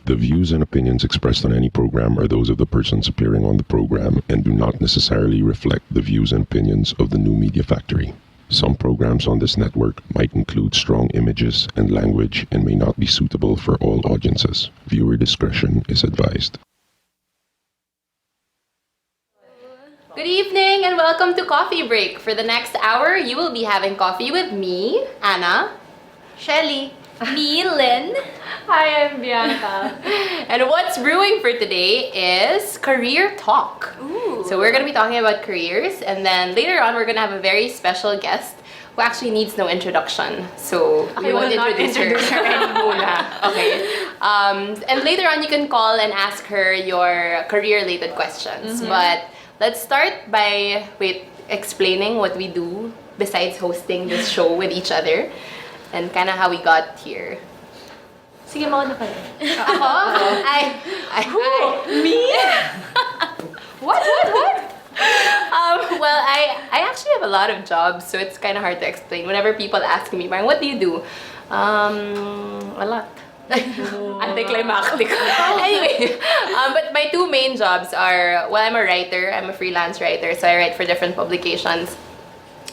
The views and opinions expressed on any program are those of the persons appearing on the program and do not necessarily reflect the views and opinions of the New Media Factory. Some programs on this network might include strong images and language and may not be suitable for all audiences. Viewer discretion is advised. Good evening and welcome to Coffee Break. For the next hour, you will be having coffee with me, Anna, Shelly. Me, Lynn. Hi, I'm Bianca. And what's brewing for today is career talk. Ooh. So we're going to be talking about careers, and then later on we're going to have a very special guest who actually needs no introduction. So we won't introduce her anymore. Okay. And later on you can call and ask her your career-related questions. But let's start by explaining what we do besides hosting this show with each other. And kind of how we got here. Sige, mauna ka lang. Me? What? Well, I actually have a lot of jobs, so it's kind of hard to explain. Whenever people ask me, what do you do? A lot. Anticlimactic. Anyway, but my two main jobs are, well, I'm a writer. I'm a freelance writer, so I write for different publications.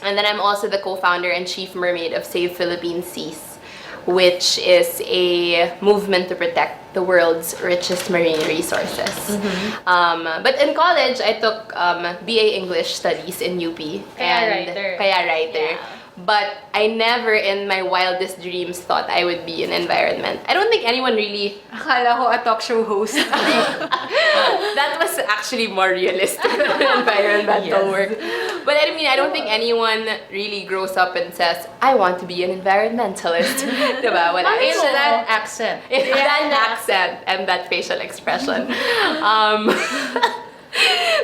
And then I'm also the co-founder and chief mermaid of Save Philippine Seas, which is a movement to protect the world's richest marine resources. But in college, I took BA English Studies in UP. Kaya writer. Yeah. But I never in my wildest dreams thought I would be in environment. I don't think anyone really... Akala ko a talk show host. That was actually more realistic than environmental work. But I mean, I don't think anyone really grows up and says, I want to be an environmentalist. Diba? Wala. It's that accent. It's that accent and that facial expression.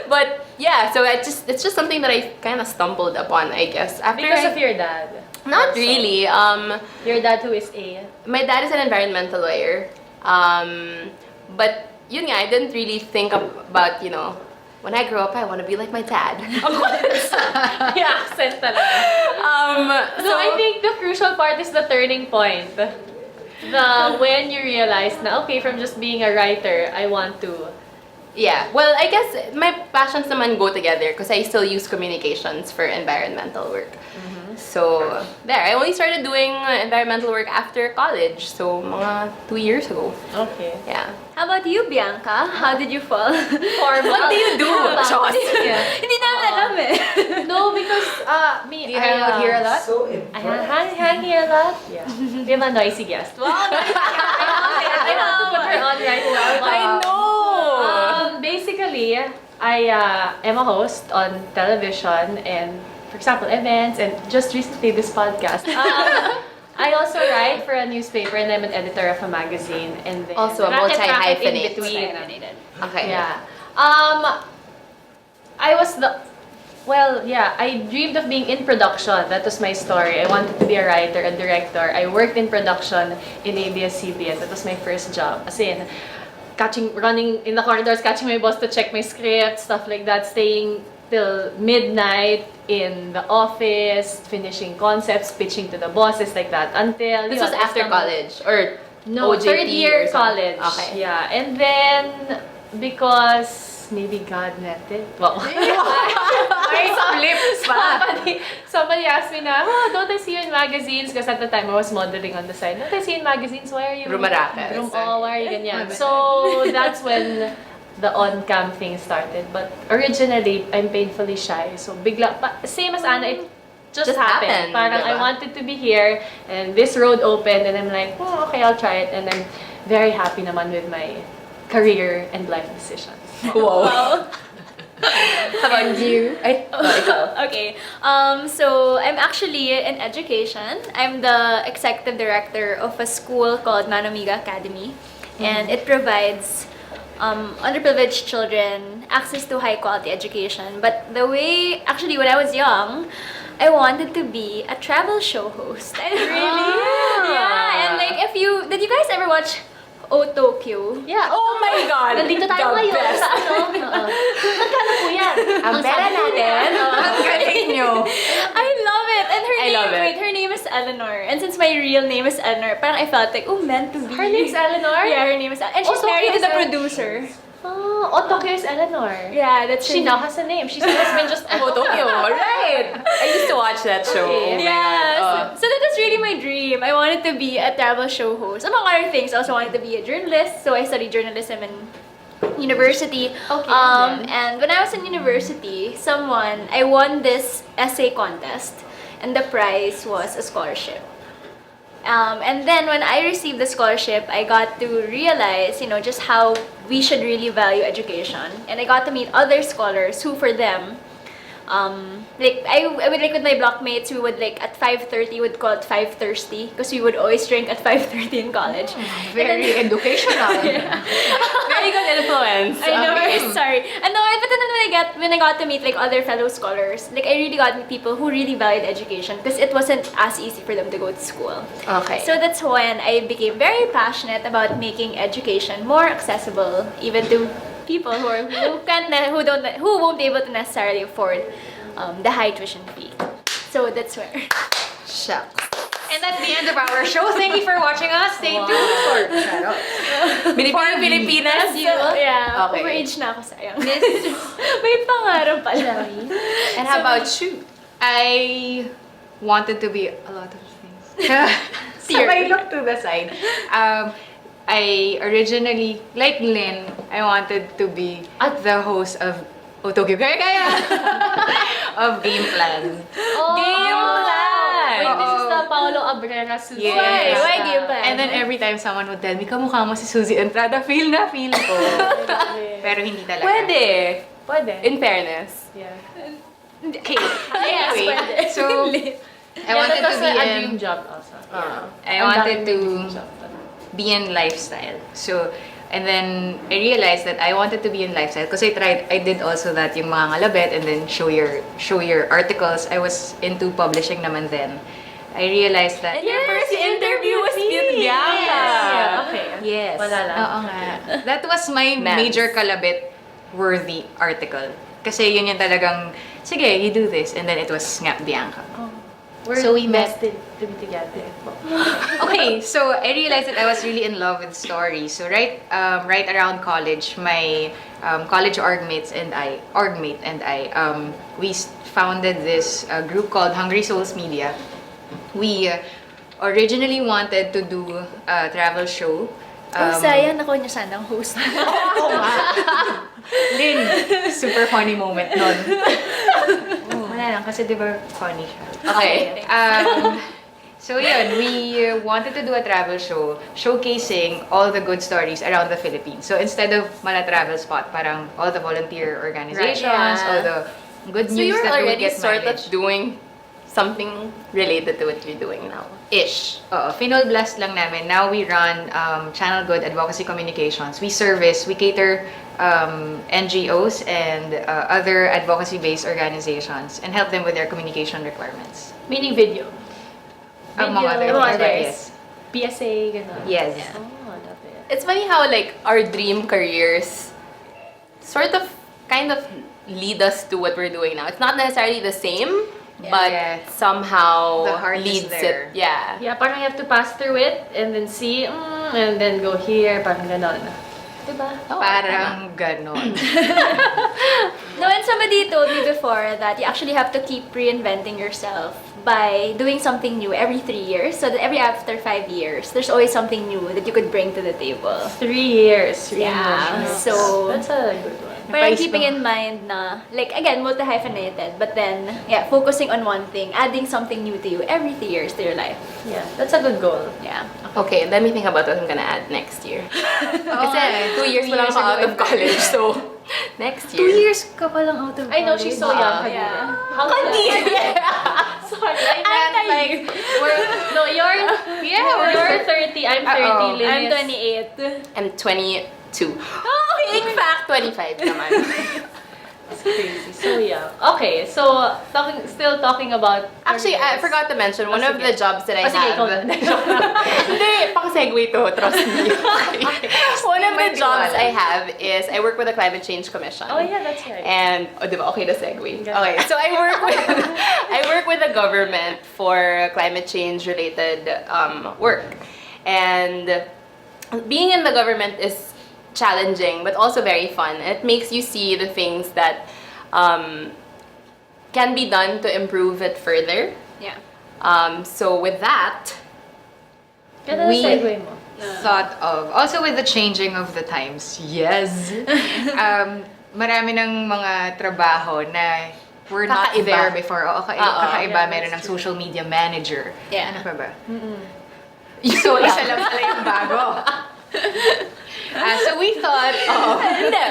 But yeah, so it's just something that I kind of stumbled upon, I guess. Because of your dad. Not also. really. Your dad who is a... My dad is an environmental lawyer. But yun nga, I didn't really think about, when I grow up, I want to be like my dad. The accent talaga. So I think the crucial part is the turning point. When you realize na, okay, from just being a writer, I want to... Yeah, well, I guess my passions naman go together because I still use communications for environmental work. So, there. I only started doing environmental work after college. So, mga 2 years ago. Okay. Yeah. How about you, Bianca? How did you fall? What do you do, Chos? Hindi namin alam eh. No, because me, Do you hang out here a lot? I hang here a lot. Yeah. We have a noisy guest. Wow, noisy guest. I know. To put her on right now. I know! Basically, I am a host on television and, for example, events and just recently this podcast. I also write for a newspaper and I'm an editor of a magazine and then Also a racket multi-hyphenate. in between. Okay. Yeah. I dreamed of being in production. That was my story. I wanted to be a writer, a director. I worked in production in ABS-CBN. That was my first job. As in, running in the corridors, catching my boss to check my script, stuff like that, staying till midnight in the office, finishing concepts, pitching to the bosses, like that. Until... This was after college? Or no, OJT third year or something? college. Okay. Yeah, and then because maybe God meant it. Wow. May flips pa. Somebody asked me na, don't I see you in magazines? Because at the time I was modeling on the side. Don't I see you in magazines? Why are you... Rumarakas. Why are you ganyan? So that's when the on-cam thing started. But originally, I'm painfully shy. So bigla, same as Anna, it just happened. Parang diba? I wanted to be here and this road opened and I'm like, okay, I'll try it. And I'm very happy naman with my career and life decisions. Wow. How about you? Okay. So I'm actually in education. I'm the executive director of a school called Manomiga Academy, and it provides underprivileged children access to high quality education. But the way, actually, when I was young, I wanted to be a travel show host. Really? Yeah. And like, did you guys ever watch Otokyo? Yeah. Oh my God! Nandito tayo The ngayon best. sa Magkano po yan? Ang pera natin. Ang galing nyo. I love it. And her I love it. Wait, her name is Eleanor. And since my real name is Eleanor, parang I felt like, oh, meant to be. Her name's Eleanor? Yeah, her name is Eleanor. And she's Oh, married to the Tokyo is producer. Oh, Tokyo is Eleanor. Yeah, that's She her now has a name. She's always been just Oh, Tokyo, right. I used to watch that show. Oh my Yeah, God. so that was really my dream. I wanted to be a travel show host. Among other things, I also wanted to be a journalist. So I studied journalism in university. Okay, And when I was in university, I won this essay contest, and the prize was a scholarship. And then when I received the scholarship, I got to realize, just how we should really value education. And I got to meet other scholars who, for them, I would with my blockmates, we would at 5:30 would call it 5:thirsty because we would always drink at 5:30 in college. very educational. Very good influence. I know, Okay. sorry. And no, but then when I got to meet other fellow scholars, I really got to meet people who really valued education because it wasn't as easy for them to go to school. Okay. So that's when I became very passionate about making education more accessible, even to people who won't be able to necessarily afford the high tuition fee. So that's where. Shucks. And that's the end of our show. Thank you for watching us. Stay tuned for Pilipinas, you. Yeah, Okay. overage na ako, sayang. May pangarap pala. And how about you? I wanted to be a lot of things. So Theory. I looked to the side. I originally, like Lynn, I wanted to be the host of Tokyo Kaya of Game Plan. Game Plan! Wait, this is the Paolo Abrera Susie. Yes. Why Game Plan? And then every time someone would tell me, kamukha mo si Susie Entrada, feel ko. Pero hindi talaga. Pwede. In fairness. Yeah. Okay. Yes, Anyway, pwede. so I wanted that to was be a in dream job also. I wanted to be in lifestyle. So, and then I realized that I wanted to be in lifestyle because I did also that yung mga ngalabet and then show your articles. I was into publishing naman then. I realized that Your first interview was with Bianca. Okay. yes. Wala lang. Oo nga. That was my Maths. major kalabit worthy article. Kasi yun yung talagang, sige, you do this. And then it was nga Bianca. So we met. destined to be together. Okay, so I realized that I was really in love with stories. So right around college, my college orgmate and I, we founded this group called Hungry Souls Media. We originally wanted to do a travel show. Sayang, ako niya sanang host. Lynn, super funny moment nun. Wala lang, kasi di ba funny siya. Okay. So yun, we wanted to do a travel show showcasing all the good stories around the Philippines. So instead of Mala Travel Spot, parang all the volunteer organizations, Right, yeah. all the good So news you were that we would already get sort of mileage. doing something related to what you're doing now. Ish. Oo, Finol Blast lang namin. Now we run Channel Good Advocacy Communications. We cater NGOs and other advocacy-based organizations and help them with their communication requirements. Meaning video. Among other among things, others. yes. PSA, gano'n. Yes. Oh, I love it. It's funny how our dream careers sort of kind of lead us to what we're doing now. It's not necessarily the same, but Yeah. somehow The heart is leads there. it. Yeah. Yeah, parang you have to pass through it and then see, and then go here, parang gano'n. Diba? Parang ganon. No, and somebody told me before that you actually have to keep reinventing yourself by doing something new every 3 years, so that after 5 years, there's always something new that you could bring to the table. 3 years. Yeah, so- That's a good one. Parang Advice keeping mo. in mind na, again, multi-hyphenated, but then, focusing on one thing, adding something new to you every 3 years to your life. Yeah, that's a good goal. Yeah. Okay, let me think about what I'm gonna add next year. Kasi 2 years pa lang ako out of ago. college, so next 2 year. years ka pa lang out of I know she's so young. Yeah. How Sorry, I meant like, no, you're 30, I'm 30, Uh-oh. Lynn I'm is- 28. I'm 22. Oh, fake fact! 25 naman. It's crazy, so young. Okay, so still talking about Actually, I careers. forgot to mention, one of sige. the jobs that I Oh, sige, have... ikaw na. Hindi, pang segue to, trust me. One of the jobs I have is I work with the Climate Change Commission. Oh yeah, that's right. And diba, okay, the segue. Okay, so I work with the government for climate change related work, and being in the government is challenging but also very fun. It makes you see the things that can be done to improve it further. Yeah. So with that, Ganda we- na segue mo. Thought of, also with the changing of the times, yes. Marami ng mga trabaho na were not Kakaiba. there before. Oo, kakaiba. yeah, Meron ng that's true. social media manager. Yeah. Ano pa ba? So, isa lang pala yung bago. So we thought of... Hindi.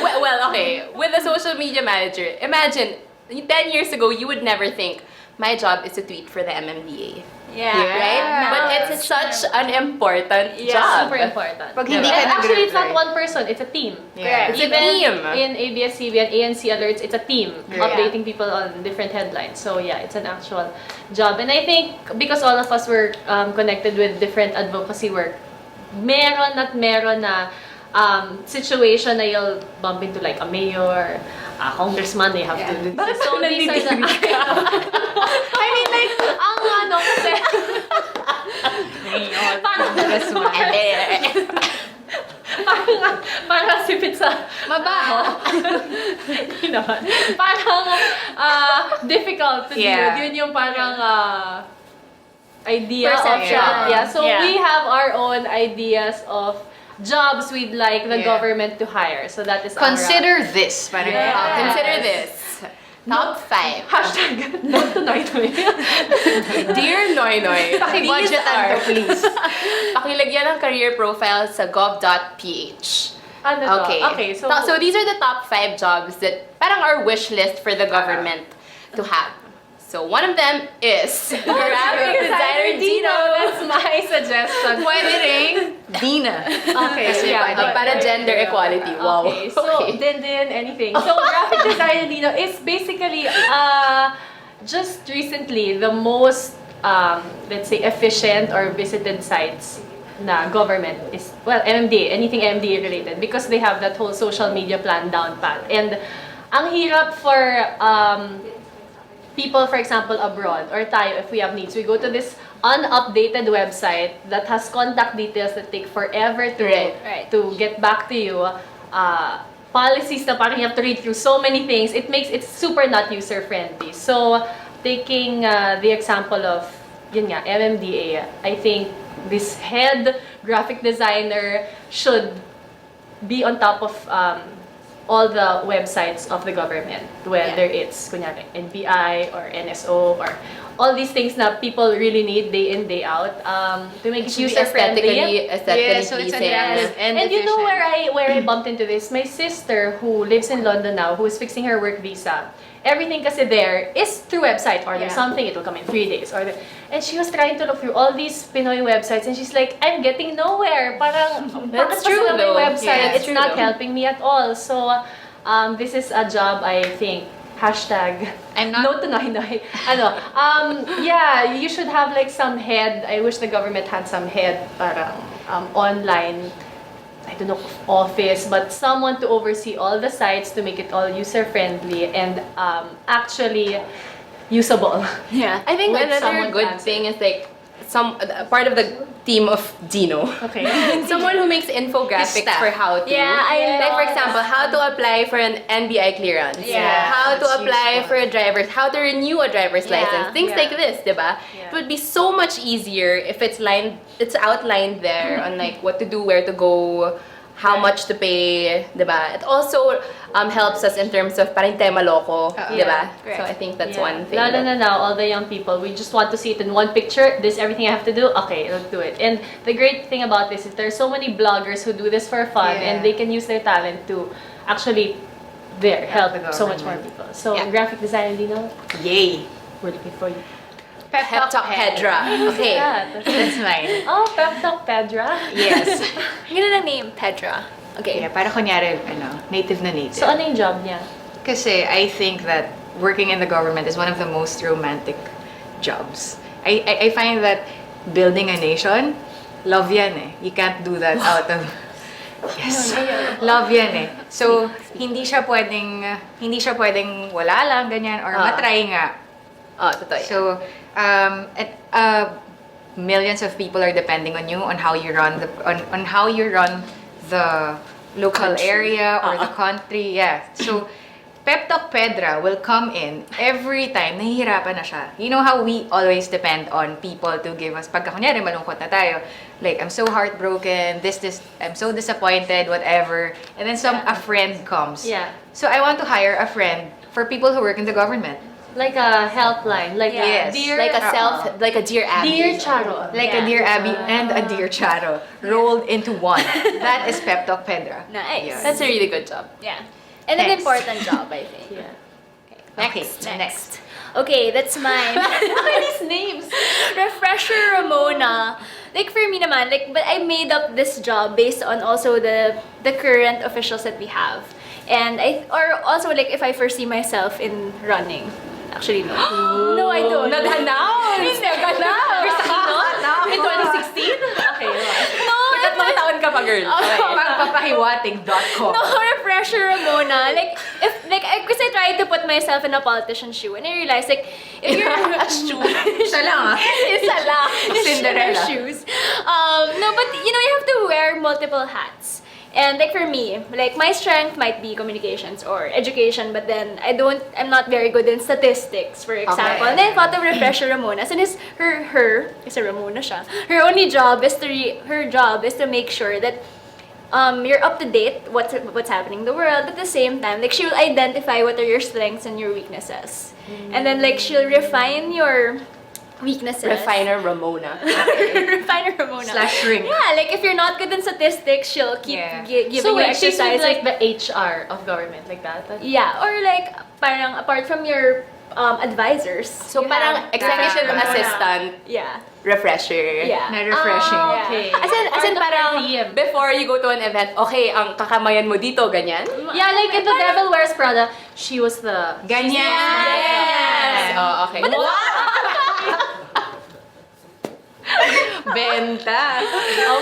Well, okay. With a social media manager, imagine 10 years ago, you would never think my job is to tweet for the MMDA. Yeah. Right? Yeah. But it's such an important job. Super important. Pag hindi Diba? ka And actually, it's not nag-reply. one person, it's a team. Yeah. It's a Even team. in ABS-CBN, ANC alerts, it's a team Yeah. updating people on different headlines. So yeah, it's an actual job. And I think because all of us were connected with different advocacy work, meron na situation na you'll bump into like a mayor, a congressman, they have to do this. Bakit So ba these are the... I mean like, ang ano kasi... parang sipit sa mabaho. Hindi naman. Parang difficult to Yeah. do. Yun yung parang idea Perception. of yeah. So Yeah. we have our own ideas of jobs we'd like the Yeah. government to hire. So that is Consider this. Parang, Yeah. Consider this. Top 5. Hashtag no to Noy Noy. Dear Noy Noy, Paki-budgetan to, please. pakilagyan ng career profile sa gov.ph. Ano to? Okay. Okay, so So these are the top 5 jobs that parang our wish list for the government to have. So one of them is graphic designer Dino. That's my suggestion. Pwede ring Dina. Okay, Kasi yeah. pwede. Para gender equality. Wow. Okay, so Okay. din anything. So graphic design Dino is basically just recently the most let's say efficient or visited sites na government is MMDA, anything MMDA related because they have that whole social media plan down pat. And ang hirap for people, for example, abroad or tayo, if we have needs, we go to this unupdated website that has contact details that take forever to Right. to get back to you. Policies na parang you have to read through so many things. It's super not user friendly. So taking the example of yun nga MMDA, I think this head graphic designer should be on top of all the websites of the government, whether it's kunyari NBI or NSO or all these things that people really need day in day out to make it Should be user friendly. aesthetically Yeah, so it's pleasing. attractive and And you know efficient. where I bumped into this? My sister who lives in London now, who is fixing her work visa. Everything kasi there is through website. Order Yeah. something, it will come in 3 days. And she was trying to look through all these Pinoy websites and she's like, I'm getting nowhere. Parang, That's bakit pa true sila may though. website? Yeah, It's true not though. helping me at all. So, this is a job I think, hashtag, I'm not- no to Noy Noy. Yeah, you should have like some head. I wish the government had some head parang online, I don't know, office, but someone to oversee all the sites to make it all user-friendly and actually usable. Yeah. I think With another someone good fancy. thing is like part of the team of Dino. Okay. Someone who makes infographics staff. for how to. Yeah, I like for love example, how to apply for an NBI clearance. Yeah, How to that's apply useful. for a driver's, how to renew a driver's Yeah, license. Things yeah. like this, diba? Yeah. It would be so much easier if it's outlined there on like what to do, where to go, how much to pay, diba? It also helps us in terms of parang tema loko, diba? correct. So I think that's Yeah. one thing. Lalo that- na now, all the young people, we just want to see it in one picture. This is everything I have to do. Okay, let's do it. And the great thing about this is there's so many bloggers who do this for fun Yeah. and they can use their talent to actually help the so much more government. people. So Yeah. graphic design, Dino, Yay! we're looking for you. Pep Talk Pedra. Okay. Yeah, That's mine. oh, Pep Talk Pedra. Yes. Ang ganda ng name, Pedra. Okay. Yeah, para kunyari, native na native. So ano yung job niya? Kasi I think that working in the government is one of the most romantic jobs. I find that building a nation, love yan eh. You can't do that out of Yes. Love yan eh. So, hindi siya pwedeng wala lang, ganyan, or matry nga. Totoo yan. So, millions of people are depending on you, on how you run the local area or the country. Yeah. So, Pep Talk Pedra will come in every time nahihirapan na siya. You know how we always depend on people to give us, pagka kunyari malungkot na tayo, like, I'm so heartbroken, I'm so disappointed, whatever. And then a friend comes. Yeah. So I want to hire a friend for people who work in the government. Like a helpline. Like Yes. Dear, Like a Dear Abby. Dear Charo. Like a Dear Abby and a Dear Charo rolled into one. That is Pep Talk Pedra. Nice. Yeah. That's a really good job. Yeah. And an Next. important job, I think. Yeah. Next. Okay, that's mine. These names. Refresher Ramona. Like for me naman, but I made up this job based on also the current officials that we have. And also if I foresee myself in running. Actually, no. No, I don't. Nag-announce! Not? In 2016? Okay. No, Tatlong taon ka pa, girl. Pagpapahiwatig.com. No, Refresher Ramona. Because I tried to put myself in a politician's shoe, and I realized, if you're a shoe, Isa lang isa lang, Cinderella. shoes. No, but you have to wear multiple hats. And for me, my strength might be communications or education, but then I'm not very good in statistics, for example. Okay. And then I thought of Refresher Ramona. So her kasi Ramona siya. Her only job is to make sure that you're up to date what's happening in the world. At the same time, she will identify what are your strengths and your weaknesses. And then she'll refine your weaknesses. Refiner Ramona. Refiner Ramona. /shrink. Yeah, if you're not good in statistics, she'll keep giving So you wait, she's with exercises. the HR of government, like that? Yeah, or parang apart from your advisors. So you parang have executive Ramona. assistant, Yeah. refresher. Yeah. Na refreshing. Okay. As in Part of parang, your team. before you go to an event, okay, ang kakamayan mo dito, ganyan? Yeah, like in The Devil Wears Prada, she was the... Ganyan! Yes! Oh, okay. Benta!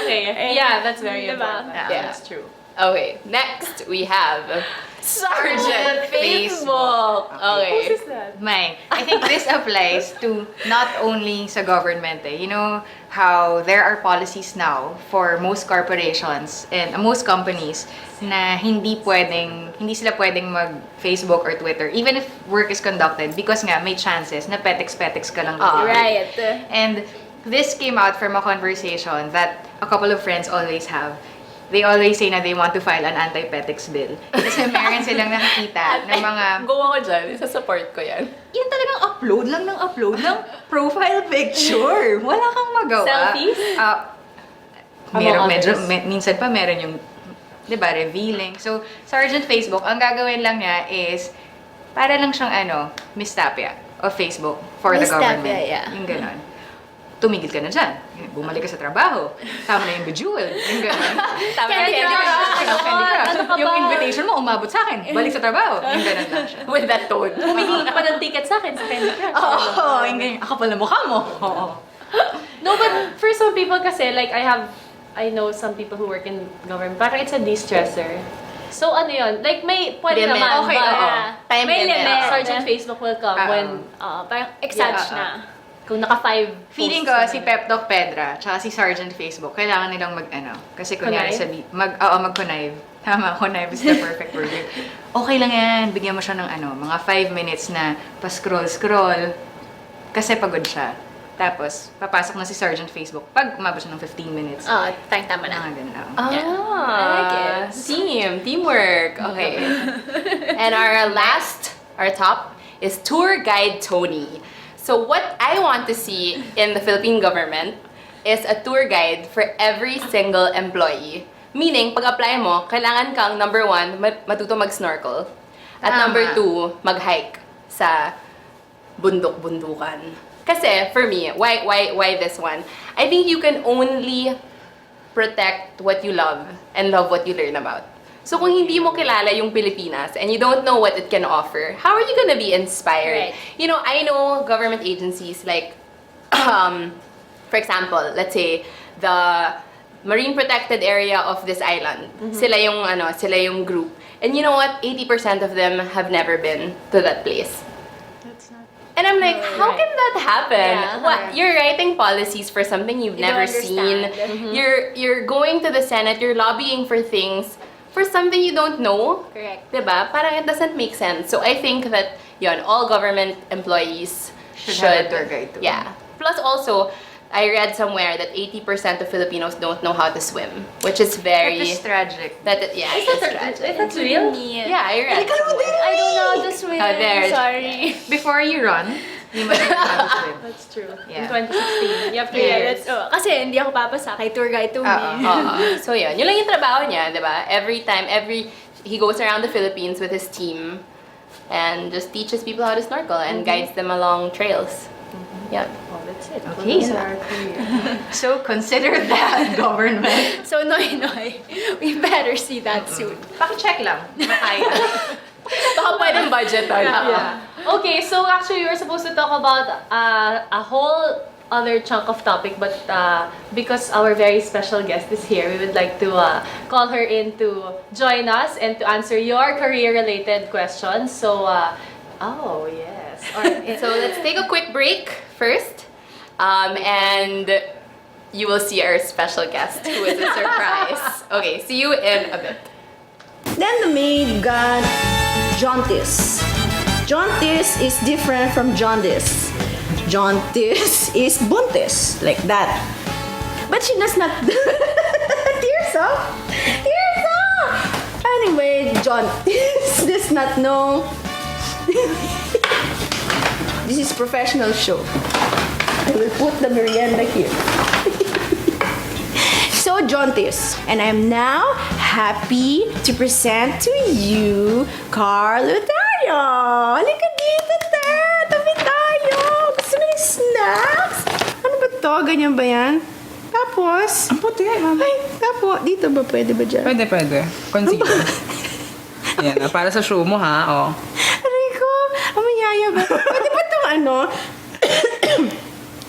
Okay. Yeah, that's very Diba? important. Yeah. That's true. Okay, next we have Sergeant Facebook. Okay. that? Mike, I think this applies to not only sa government eh. You know how there are policies now for most corporations and most companies na hindi sila pwedeng mag-Facebook or Twitter even if work is conducted because nga may chances na petex ka lang. Right. And this came out from a conversation that a couple of friends always have. They always say na they want to file an anti-petex bill. Kasi meron silang nakikita ng mga... Go ako dyan. Isa-support ko yan. Yan talagang upload ng profile picture. Wala kang magawa. Selfies? Meron, Among medyo, others. minsan pa meron yung, di ba, revealing. So, Sergeant Facebook, ang gagawin lang niya is, para lang siyang Miss Tapia of Facebook for the Miss Tapia, government. yeah. Yung ganon. Tumigil ka na dyan. Bumalik ka sa trabaho. Tama na yung bejeweled. Yung ganon. Tama Candy yan. Crush. Candy Crush. Ano ka Yung ba? invitation mo, umabot sa akin. Balik sa trabaho. Yung ganon lang siya. With that tone. Humingi ka pa ng ticket sa akin sa Candy Crush. Oo, yung ganyan. Ako pala mukha mo. Oo. No, but for some people kasi, I know some people who work in government, parang it's a de-stressor. So, ano yun? May pwede Limit. naman. Okay, but, oo. Time May limit. limit. Sergeant Facebook will come when, Parang exage Yeah, na. kung naka 5 Feeling ko, si Pep Doc Pedra, tsaka si Sergeant Facebook, kailangan nilang kasi kunyari mag-connive. Tama, connive is the perfect word. Okay lang yan, bigyan mo siya ng mga 5 minutes na pa-scroll, kasi pagod siya. Tapos, papasok na si Sergeant Facebook pag umabot siya ng 15 minutes. Tama na. Mga ganun lang. I like it. Teamwork. Okay. And our top is Tour Guide Tony. So what I want to see in the Philippine government is a tour guide for every single employee. Meaning, pag-apply mo, kailangan kang, number 1, matuto mag-snorkel. At Tama. number 2, mag-hike sa bundok-bundukan. Kasi, for me, why this one? I think you can only protect what you love and love what you learn about. So kung hindi mo kilala yung Pilipinas and you don't know what it can offer, how are you gonna be inspired? Right. You know, I know government agencies like, for example, let's say the marine protected area of this island. Sila yung group. And you know what? 80% of them have never been to that place. And I'm like, how can that happen? Yeah. What? You're writing policies for something you've You never don't seen. understand. You're going to the Senate, you're lobbying for things for something you don't know. Correct. Diba? Parang it doesn't make sense. So I think that all government employees Should have a tour guide too. Yeah. Plus also, I read somewhere that 80% of Filipinos don't know how to swim, which is very... That is tragic. It's tragic. That's real? Yeah, I read somewhere. I don't know how to swim. there. Sorry. Before you run, you must know how to swim. That's true. Yeah. In 2016, you have to Yeah, kasi hindi ako papasa kay tour guide to me. So yun lang yung trabaho niya, diba? He goes around the Philippines with his team and just teaches people how to snorkel and guides them along trails. Yeah. Oh, that's it. Okay. Those are our career. So consider that government. So, Noy, we better see that soon. Paki-check lang. Makaya. Baka pwedeng budget. Yeah. Okay, so actually we were supposed to talk about a whole other chunk of topic, but because our very special guest is here, we would like to call her in to join us and to answer your career-related questions. So, oh yes. Alright. So let's take a quick break first, and you will see our special guest, who is a surprise. Okay, see you in a bit. Then the maid got jaundice. Jaundice is different from jaundice. Jaundice is buntis, like that. But she does not... Tears up! Tears up! Anyway, jaundice does not know... This is professional show. I will put the merienda here. So, jaundice. And I'm now happy to present to you Carlo tayo. Halika dito, te. Tabi tayo. Gusto mo ng snacks? Ano ba to? Ganyan ba yan? Tapos... Ang puti yan, mama. Ay, tapos. Dito ba? Pwede ba dyan? Pwede. Concealer. Yan, para sa show mo, ha? Oh. Aray ko. Amayaya ba? Pwede ba itong ano?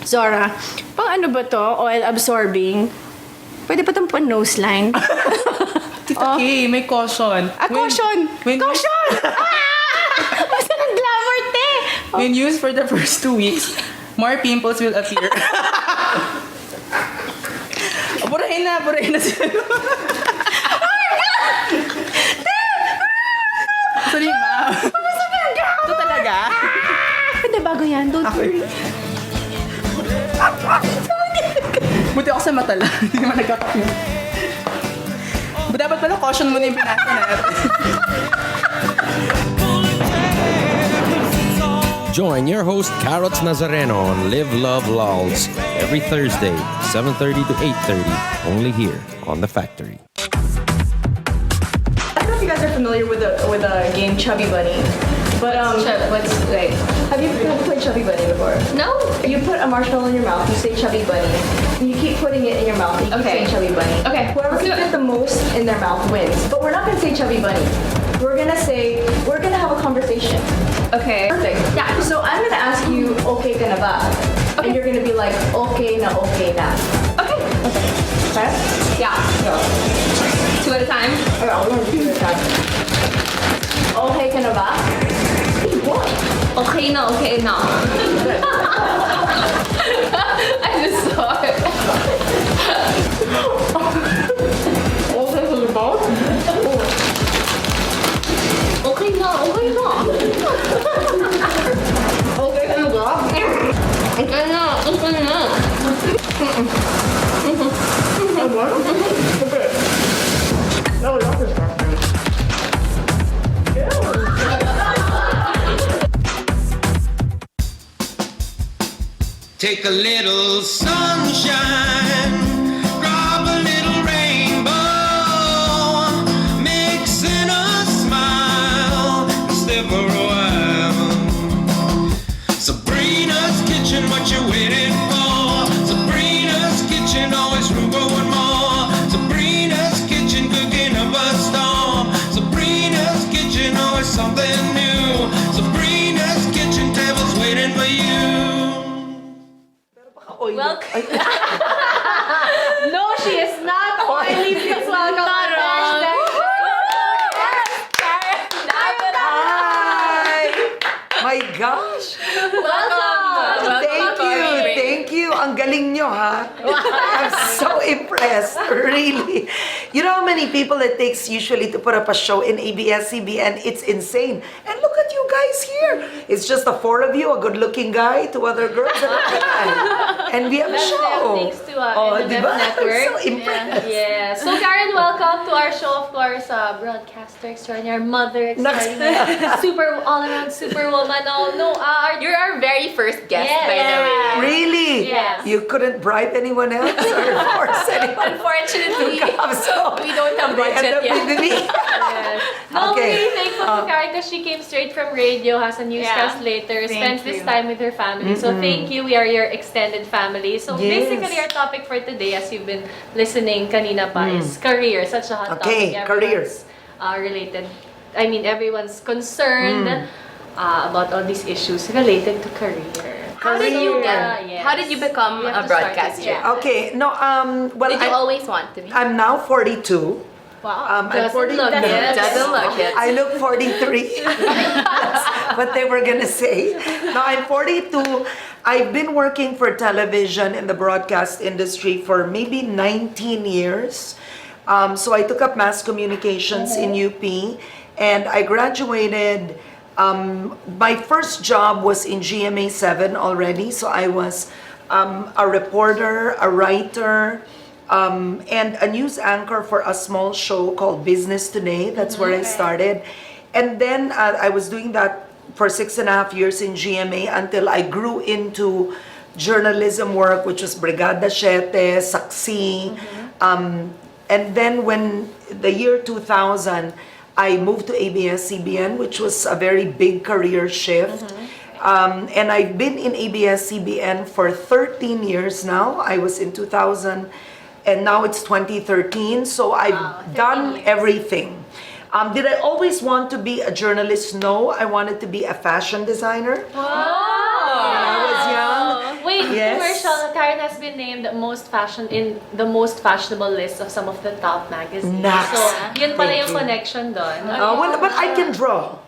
Zora, pang ano ba to? Oil absorbing? Pwede ba itong pan nose line? Tita Kay, may caution. Caution! When, Caution! Basta ng glamour, te! when used for the first 2 weeks, more pimples will appear. Burahin na sila. Sorry, ma. Ito talaga. Hindi, bago yan. Don't worry. Buti ako sa mata lang. Hindi naman nagkakapin. Dapat pala caution muna yung binasa natin. Join your host Carrots Nazareno on Live Love Lols every Thursday, 7:30 to 8:30, only here on The Factory. I don't know if you guys are familiar with the game Chubby Bunny. But What's like? have you played Chubby Bunny before? No. You put a marshmallow in your mouth, you say Chubby Bunny, and you keep putting it in your mouth, and you keep Okay. saying Chubby Bunny. Okay. Whoever Let's can do it. fit the most in their mouth wins. But we're not gonna say Chubby Bunny. We're gonna have a conversation. Okay. Perfect. Yeah. So I'm gonna ask you, okay ka na ba? And you're gonna be like, okay na. Okay. Okay? Yeah. Go. 2 at a time. Alright, we're gonna do this time. Okay ka na ba? What? Okay na. I just saw it. Okay ka na ba? Okay na. Okay ka na ba? Okay. No, not this time. Take a little sunshine, drop a little rainbow, mix in a smile, stay for a while. Sabrina's kitchen, what you waiting for? Sabrina's kitchen, always room for one more. Sabrina's kitchen, cooking up a storm. Sabrina's kitchen, always something new. Sabrina's kitchen, tables waiting for you. Welcome. No, she is not gosh! Welcome. Thank you. Ang galing nyo, ha? I'm so impressed, really. You know how many people it takes usually to put up a show in ABS-CBN? It's insane. And look at you guys here. It's just the four of you, a good-looking guy, two other girls, and a guy. And we have a show. Thanks to Oh, NMF diba? Network. I'm so impressed. Yeah. So Karen, welcome to our show, of course, broadcaster extraordinaire, mother extraordinaire, super all-around superwoman. You're our very first guest, Yes. by the way. Really? Yes. You couldn't bribe anyone else or force anyone Unfortunately, to come, so we don't have they end budget up yet. with me. Yes. No, Okay. really thankful to Karen because she came straight from radio, has a newscast later, spends this you. time with her family. So thank you. We are your extended family. So Yes. basically, our topic for today, as you've been listening kanina pa, is career. Such a hot Okay, topic. career. Everyone's, related. I mean, everyone's concerned about all these issues related to career. How did you get? Yes. How did you become We a have to start with broadcaster? that. Okay, no, well, Did you always want to be? I'm now 42. Wow. I'm Doesn't 40 look no, it. Doesn't look it. I look 43. That's what they were gonna say. No, I'm 42. I've been working for television in the broadcast industry for maybe 19 years. So I took up mass communications in UP, and I graduated. My first job was in GMA 7 already, so I was a reporter, a writer, and a news anchor for a small show called Business Today. That's where I started. And then I was doing that for 6.5 years in GMA until I grew into journalism work, which was Brigada Siete, Saksi. And then when the year 2000, I moved to ABS-CBN, which was a very big career shift. And I've been in ABS-CBN for 13 years now. I was in 2000, and now it's 2013. So I've done everything. Did I always want to be a journalist? No, I wanted to be a fashion designer. Wow! When I was young. Wait, Yes. commercial. Karen has been named in the most fashionable list of some of the top magazines. Nice. So, yun pala Thank yung you. connection doon. Well, but I can draw.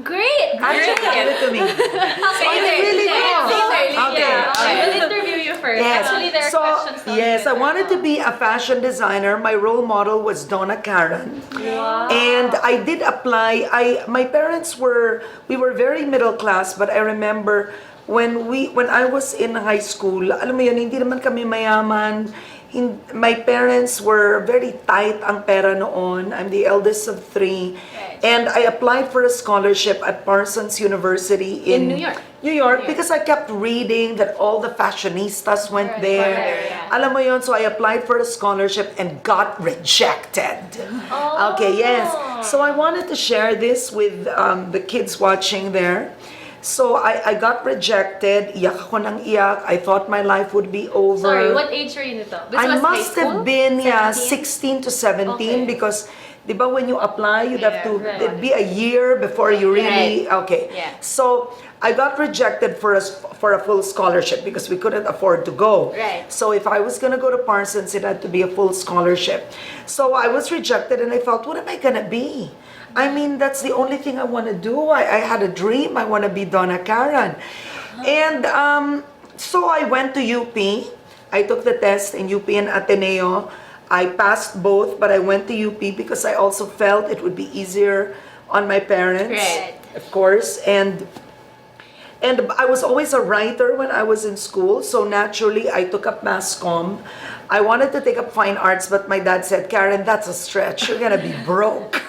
Great! Actually, give it to me. I really draw. Okay. We'll interview you first. Actually, there are questions down yes, I here. wanted to be a fashion designer. My role model was Donna Karan. Wow. And I did apply. My parents we were very middle class, but I remember when I was in high school, alam mo yun, hindi naman kami mayaman. My parents were very tight ang pera noon. I'm the eldest of 3. And I applied for a scholarship at Parsons University in New York. New York, because I kept reading that all the fashionistas went there. Alam mo yun, so I applied for a scholarship and got rejected. Okay, yes. So I wanted to share this with the kids watching there. So I got rejected. Iyak ako ng iyak. I thought my life would be over. Sorry, what age were you nito? This I was must high school? have been 16 17? to 17 Okay. because di ba when you apply, you'd have to right. it'd be a year before you really okay. Yeah. So I got rejected for a full scholarship because we couldn't afford to go. Right. So if I was gonna go to Parsons, it had to be a full scholarship. So I was rejected and I felt, what am I gonna be? I mean, that's the only thing I want to do. I had a dream. I want to be Donna Karan. And so I went to UP. I took the test in UP and Ateneo. I passed both, but I went to UP because I also felt it would be easier on my parents. Right. Of course. And I was always a writer when I was in school, so naturally I took up mass comm. I wanted to take up fine arts, but my dad said, Karen, that's a stretch. You're gonna be broke.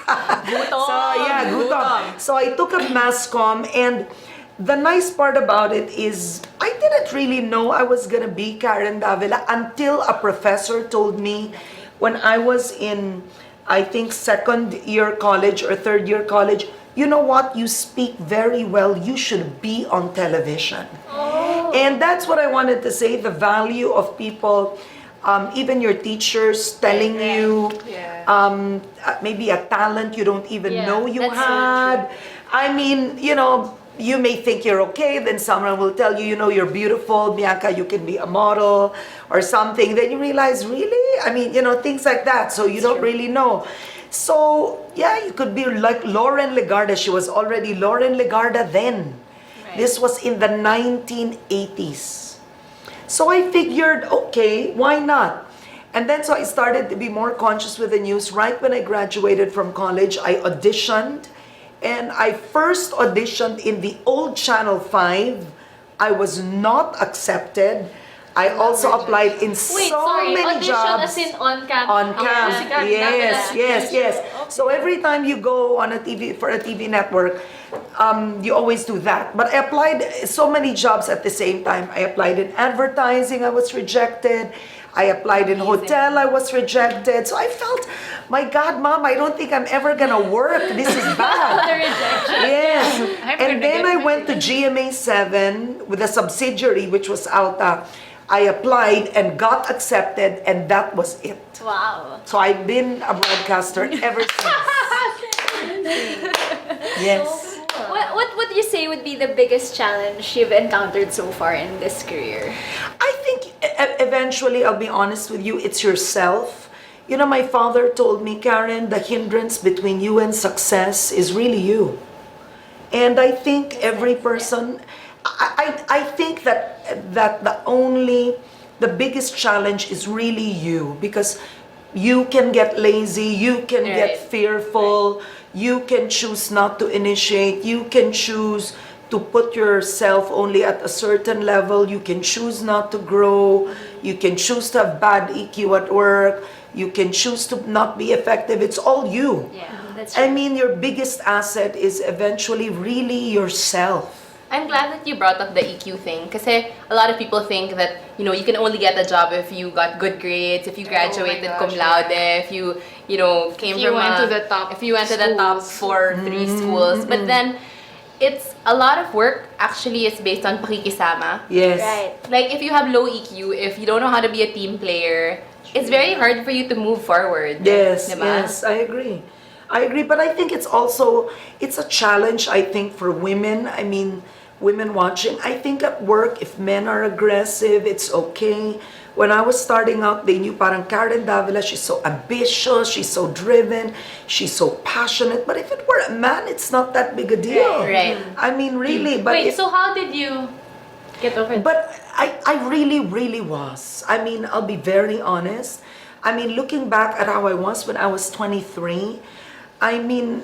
Gutom. So I took up mass comm, and the nice part about it is I didn't really know I was gonna be Karen Davila until a professor told me when I was in, I think, second year college or third year college, you know what, you speak very well, you should be on television. And that's what I wanted to say, the value of people, even your teachers telling you maybe a talent you don't even know you that's so had. I mean, you know, you may think you're okay, then someone will tell you, you know, you're beautiful, Bianca, you can be a model or something. Then you realize, really? I mean, you know, things like that. So you don't really know. So, yeah, you could be like Lauren Legarda. She was already Lauren Legarda then. This was in the 1980s. So I figured, okay, why not? And then so I started to be more conscious with the news. Right when I graduated from college, I auditioned. And I first auditioned in the old Channel 5. I was not accepted. I also applied in many audition jobs. as in on cam. On cam, Si Karen yes, Davila. yes, yes. Okay. So every time you go on a TV for a TV network, you always do that. But I applied so many jobs at the same time. I applied in advertising, I was rejected. I applied in hotel, I was rejected. So I felt, my God, Mom, I don't think I'm ever gonna work. This is bad. The rejection. Yes. I'm And gonna then get I went to GMA 7 with a subsidiary, which was Alta. I applied and got accepted, and that was it. Wow. So I've been a broadcaster ever since. Yes. What would you say would be the biggest challenge you've encountered so far in this career? I think eventually, I'll be honest with you, it's yourself. You know, my father told me, Karen, the hindrance between you and success is really you. And I think every person, I think that the biggest challenge is really you, because you can get lazy, you can get fearful, you can choose not to initiate, you can choose to put yourself only at a certain level, you can choose not to grow, you can choose to have bad EQ at work, you can choose to not be effective. It's all you. Yeah, that's I right. mean, your biggest asset is eventually really yourself. I'm glad that you brought up the EQ thing, kasi a lot of people think that, you can only get a job if you got good grades, if you graduated cum laude, if you came If you from went to the top if you went to the top schools. 3 schools. But then, it's a lot of work actually is based on pakikisama. Yes. Right. Like, if you have low EQ, if you don't know how to be a team player, it's very hard for you to move forward. Yes, diba? yes, I agree. But I think it's a challenge, I think, for women. I mean, women watching. I think at work, if men are aggressive, it's okay. When I was starting out, they knew parang Karen Davila, she's so ambitious, she's so driven, she's so passionate. But if it were a man, it's not that big a deal. Right. I mean, really. But Wait, so how did you get over that? But I really, really was. I mean, I'll be very honest. I mean, looking back at how I was when I was 23, I mean,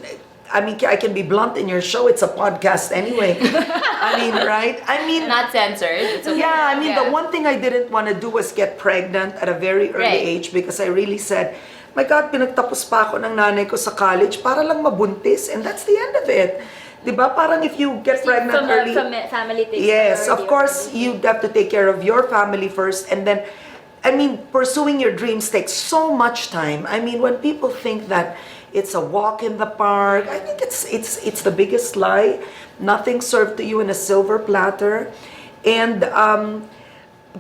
I can be blunt in your show. It's a podcast anyway. I mean, right? I mean, Not censored. It's okay. yeah, I mean, the one thing I didn't want to do was get pregnant at a very early Right. age, because I really said, my God, pinagtapos pa ako ng nanay ko sa college para lang mabuntis, and that's the end of it. Diba? Parang if you get pregnant From early... family takes Yes, priority of course, already. you have to take care of your family first, and then, I mean, pursuing your dreams takes so much time. I mean, when people think that it's a walk in the park, I think it's the biggest lie. Nothing served to you in a silver platter. And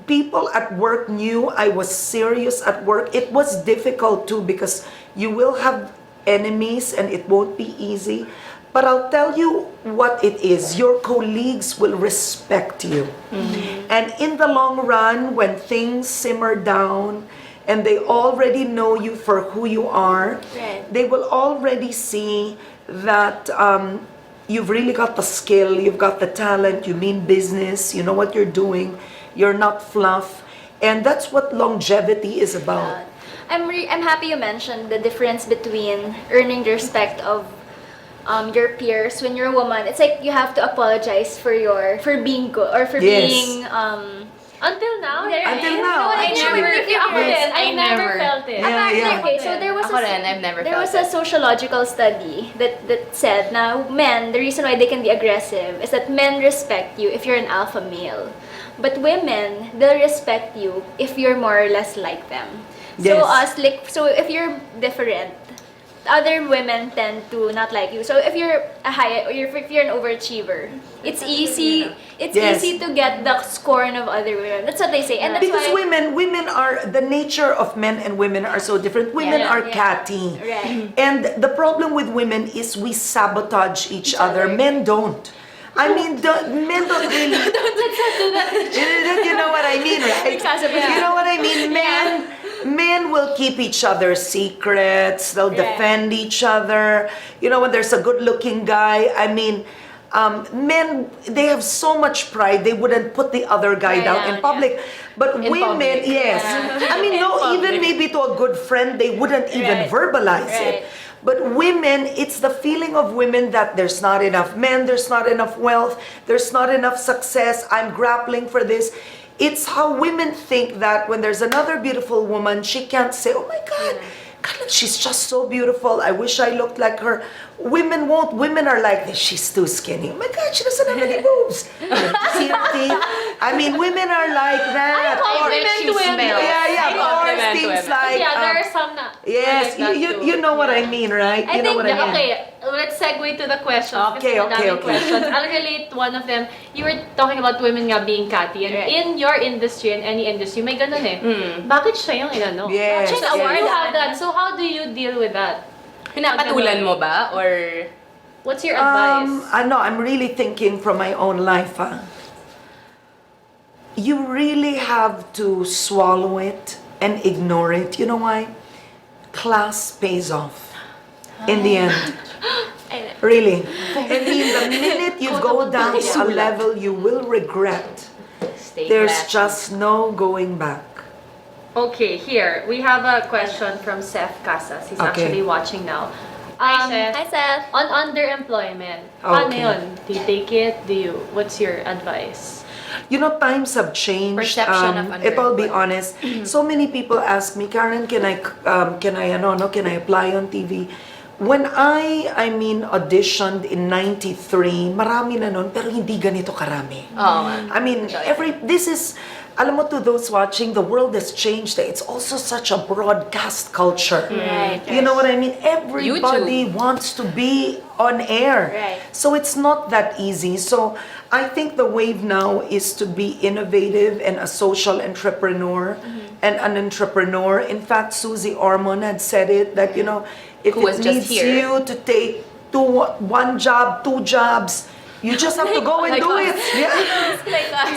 people at work knew I was serious at work. It was difficult too, because you will have enemies and it won't be easy. But I'll tell you what it is. Your colleagues will respect you. And in the long run, when things simmer down and they already know you for who you are, Right. they will already see that you've really got the skill, you've got the talent, you mean business, you know what you're doing, you're not fluff. And that's what longevity is about. I'm happy you mentioned the difference between earning the respect of your peers when you're a woman. It's like you have to apologize for being good or for Yes. being Until now? Until now, I actually. I never felt it. Yeah. Okay, so there was Ako rin, I've never there felt was a it. sociological study that said now men, the reason why they can be aggressive is that men respect you if you're an alpha male, but women, they'll respect you if you're more or less like them. Yes. So if you're different, other women tend to not like you. So if you're if you're an overachiever, it's easy. It's Yes. easy to get the scorn of other women. That's what they say, and that's Because why. women are, the nature of men and women are so different. Women Yeah, are yeah. catty. Right. And the problem with women is we sabotage each other. Men don't. I mean, men don't really... You know what I mean, right? You know what I mean? Men will keep each other's secrets. They'll Right. defend each other. You know, when there's a good-looking guy, I mean, Men, they have so much pride, they wouldn't put the other guy down in public. But In women, public. yes. I mean, no, even maybe to a good friend, they wouldn't even verbalize it. But women, it's the feeling of women that there's not enough men, there's not enough wealth, there's not enough success, I'm grappling for this. It's how women think that when there's another beautiful woman, she can't say, oh my God, she's just so beautiful, I wish I looked like her. Women won't. Women are like this. She's too skinny. Oh my God, she doesn't have any boobs. See her teeth? I mean, women are like that. Compliment women. Yeah. Or compliment things women. like. Yeah, there are some na. Yes, like that too. you know what I mean, right? I You know think, what I mean. okay, let's segue to the questions. Okay, kasi madaming okay. questions. I'll relate one of them. You were talking about women nga being catty. And in your industry, in any industry, may ganun eh. Bakit siya yung inano? Yes, Bakit yes. you have that. So how do you deal with that? Pinapatulan mo ba? Or What's your advice? I know, I'm really thinking from my own life. You really have to swallow it and ignore it. You know why? Class pays off in the end. Really. I mean, the minute you go down to a level you will regret, there's just no going back. Okay, here, we have a question from Seth Casas. He's Okay. actually watching now. Hi, Seth. On underemployment, paano Okay. yun? Do you take it? What's your advice? You know, times have changed. Perception of If I'll be underemployment. honest, so many people ask me, Karen, can I apply on TV? When I auditioned in 93, marami na nun, pero hindi ganito karami. I mean, alam mo, to those watching, the world has changed. It's also such a broadcast culture. You know what I mean? Everybody wants to be on air. So it's not that easy. So I think the wave now is to be innovative and a social entrepreneur and an entrepreneur. In fact, Susie Ormond had said it, that, you know, if Who was it just needs here. you to take one job, two jobs, you just have to go and do it. Yeah.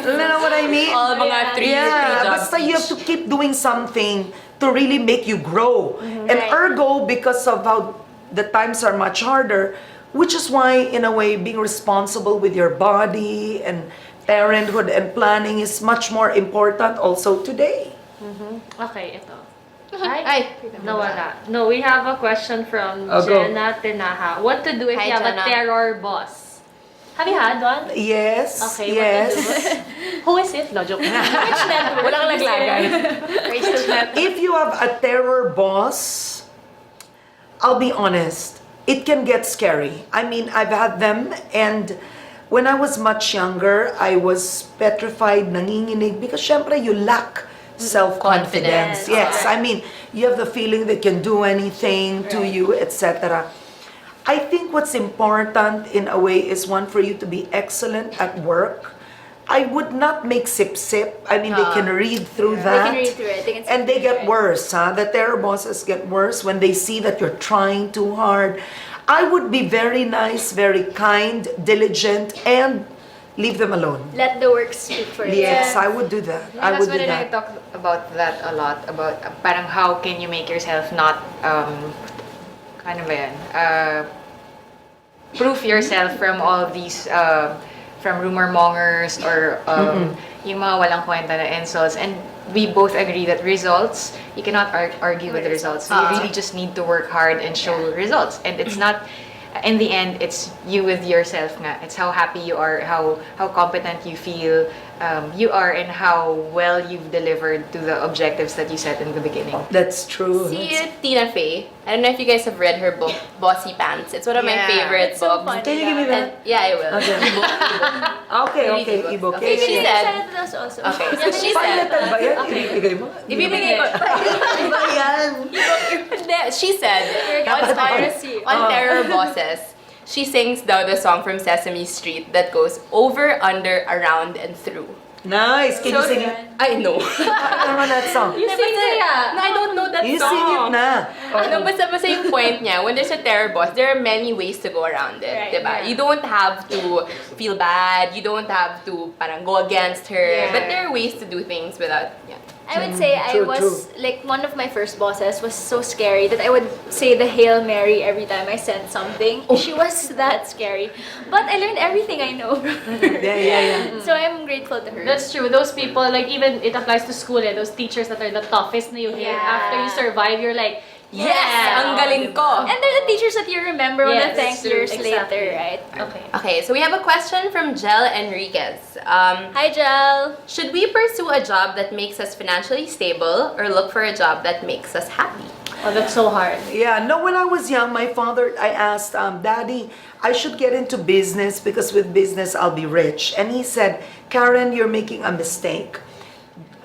You know what I mean? all mga three jobs Basta you have to keep doing something to really make you grow. And ergo, because of how the times are much harder, which is why, in a way, being responsible with your body and parenthood and planning is much more important also today. Okay, ito. Ay, Nawala. No, we have a question from Go. Jenna Tenaha. What to do if Hi, you have Jenna. a terror boss? Have you had one? Yes. Okay, yes. what to do? Who is it? No, joke. Which network? Walang laglagan. If you have a terror boss, I'll be honest, it can get scary. I mean, I've had them, and when I was much younger, I was petrified, nanginginig, because syempre you lack self-confidence. Confidence. Yes, I mean, you have the feeling they can do anything to you, etc. I think what's important in a way is, one, for you to be excellent at work. I would not make sip-sip. I mean, they can read through that. They can read through it. They can And they see get it, right? worse, The terror bosses get worse when they see that you're trying too hard. I would be very nice, very kind, diligent, and leave them alone. Let the work speak for Yes, itself. I would do that. My I would do husband and I that. talk about that a lot, about parang how can you make yourself not, ano ba yan, proof yourself from all these, from rumor mongers or yung mga walang kwenta na insults. And we both agree that results, you cannot argue with the results. So you really just need to work hard and show results. And it's not, in the end, it's you with yourself nga. It's how happy you are, how competent you feel you are, and how well you've delivered to the objectives that you set in the beginning. That's true. See Tina Fey. I don't know if you guys have read her book, Bossy Pants. It's one of my Yeah. favorite It's so books. funny. Can you give me that? And, yeah, I will. Okay. Okay, okay, Read Ibo. the book. Okay, Maybe share. you can send it to us also. Okay, so she said, Pineapple ba yan? Ibibigay mo? ibibigay ko. Iba yan. Hindi, she said, Conspiracy. on Terror Bosses, she sings daw the song from Sesame Street that goes over, under, around, and through. Nice. Can you sing it? I know. I know that song. You sing it? No, I don't know that You song. sing it na. Ano, basta yung point niya, when there's a terror boss, there are many ways to go around it, Right, diba? yeah. You don't have to feel bad, you don't have to parang go against her, Yeah. but there are ways to do things without, I would say I True, was true. like one of my first bosses was so scary that I would say the Hail Mary every time I sent something. Oh. She was that scary. But I learned everything I know from her. Yeah. So I'm grateful to her. That's true. Those people, like even it applies to school, those teachers that are the toughest na you hear. Yeah. After you survive, you're like, Yes! Ang galing ko! And they're the teachers that you remember when Yes, thank true. years Exactly. later, right? okay. Okay, so we have a question from Jel Enriquez. Hi, Jel. Should we pursue a job that makes us financially stable or look for a job that makes us happy? Oh, that's so hard. Yeah, no, when I was young, my father, I asked, Daddy, I should get into business because with business I'll be rich. And he said, Karen, you're making a mistake.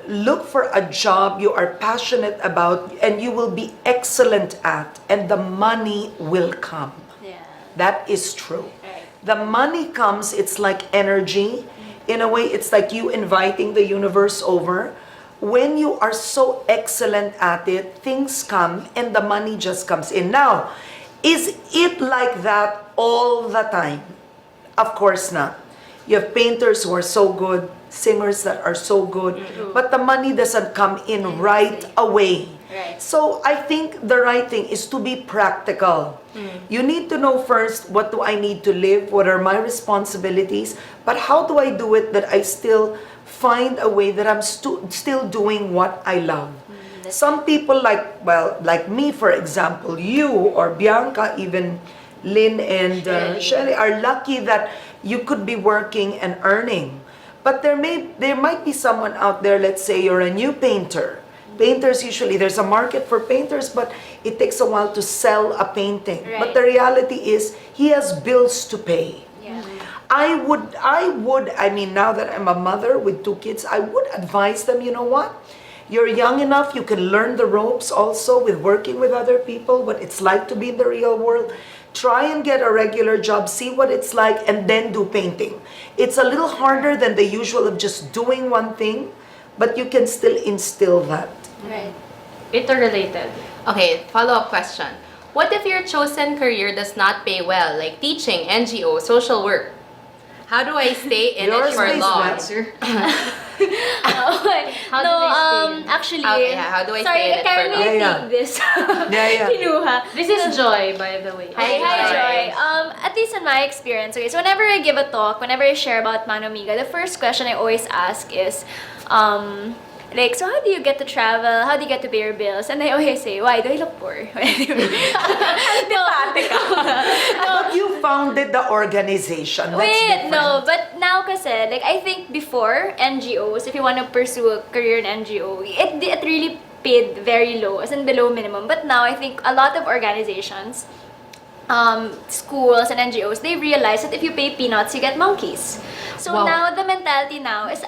Look for a job you are passionate about and you will be excellent at, and the money will come. Yeah. That is true. Right. The money comes, it's like energy. In a way, it's like you inviting the universe over. When you are so excellent at it, things come and the money just comes in. Now, is it like that all the time? Of course not. You have painters who are so good, singers that are so good, but the money doesn't come in right away. Right. So I think the right thing is to be practical. You need to know first, what do I need to live? What are my responsibilities? But how do I do it that I still find a way that I'm still doing what I love? Some people like me, for example, you or Bianca, even Lynn and Shelly are lucky that you could be working and earning. But there might be someone out there, let's say you're a new painter. Painters usually, there's a market for painters, but it takes a while to sell a painting. But Right. the reality is, he has bills to pay. Yeah. I mean, now that I'm a mother with 2 kids, I would advise them, you know what? You're young enough, you can learn the ropes also with working with other people, what it's like to be in the real world. Try and get a regular job, see what it's like, and then do painting. It's a little harder than the usual of just doing one thing, but you can still instill that. Right. Interrelated. Okay, follow-up question. What if your chosen career does not pay well, like teaching, NGO, social work? How do I stay in Yours it for is long? answer. How do they stay? Actually, How do I sorry, stay in it Karen, for may long? Yeah, take this. Yeah. Kinuha. This is Joy, by the way. Hi, Joy. Joy. At least in my experience, okay, so whenever I give a talk, whenever I share about Manomiga, the first question I always ask is, like, so how do you get to travel? How do you get to pay your bills? And I always say, why do I look poor? But you founded the organization. That's Wait, different. no, but now kasi, like, I think before NGOs, if you want to pursue a career in NGO, it really paid very low, as in below minimum. But now I think a lot of organizations, schools and NGOs, they realize that if you pay peanuts, you get monkeys. So Wow. now the mentality now is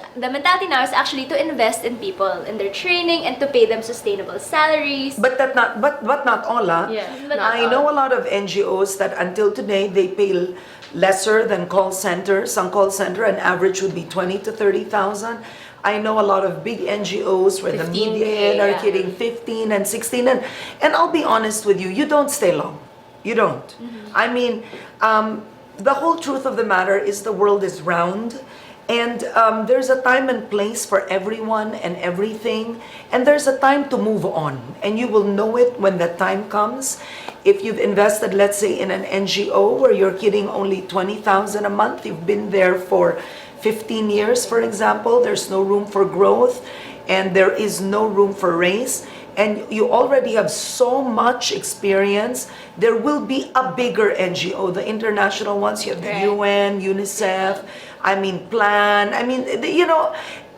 actually to invest in people, in their training, and to pay them sustainable salaries. But not all, huh? Yeah. But not I all. know a lot of NGOs that until today they pay lesser than call centers. Some call center an average would be 20 to 30,000. I know a lot of big NGOs where the 15K, media head are yeah. getting 15 and 16, and I'll be honest with you, you don't stay long. You don't. I mean, the whole truth of the matter is the world is round, and there's a time and place for everyone and everything, and there's a time to move on, and you will know it when that time comes. If you've invested, let's say, in an NGO where you're getting only 20,000 a month, you've been there for 15 years, for example, there's no room for growth, and there is no room for raise, and you already have so much experience, there will be a bigger NGO, the international ones, you have the Right. UN, UNICEF, I mean, Plan, I mean, you know,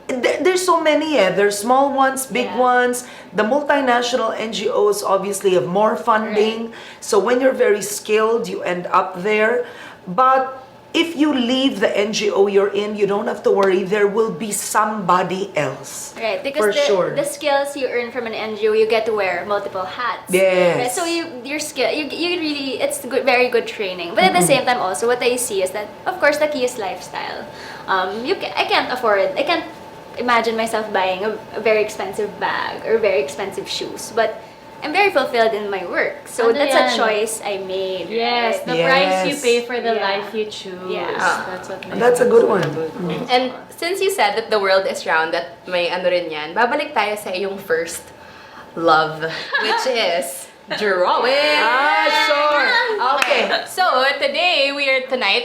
there's so many, there's small ones, big Yeah. ones. The multinational NGOs obviously have more funding, so when you're very skilled, you end up there. But if you leave the NGO you're in, you don't have to worry, there will be somebody else. Right, For because sure. the skills you earn from an NGO, you get to wear multiple hats. Yes. Right? So your skill, you really, it's good, very good training. But at the same time, also what I see is that, of course, the key is lifestyle. I can't imagine myself buying a very expensive bag or very expensive shoes, but I'm very fulfilled in my work. So Ano that's yan? a choice I made. Yes, right? the price you Yes. pay for the Yeah. life you choose. Yes. That's what makes That's a it good so one. good. And since you said that the world is round, that may ano rin yan, babalik tayo sa iyong first love, which is drawing. Sure. Okay, so tonight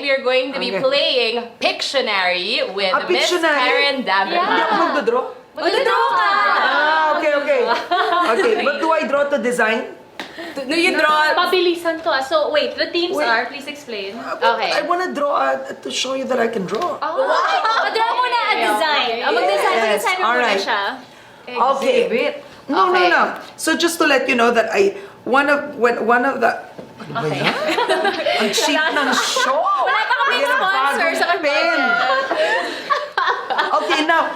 we are going to be Okay. playing Pictionary with Miss Pictionary? Karen Davila. Hindi ako magdodraw? Magdodraw ka! Okay. Okay, but do I draw to design? No, you draw. Pabilisan to. So, wait, the teams Wait. are, please explain. Okay. I want to draw to show you that I can draw. Madraw muna a design. Mag-design Yes, mo muna alright. siya. Okay. No. Okay. So just to let you know that one of the ano ba yan? Ang cheap ng show. Wala pa kaming Yan ang sponsor bagong sa pen. Okay, now,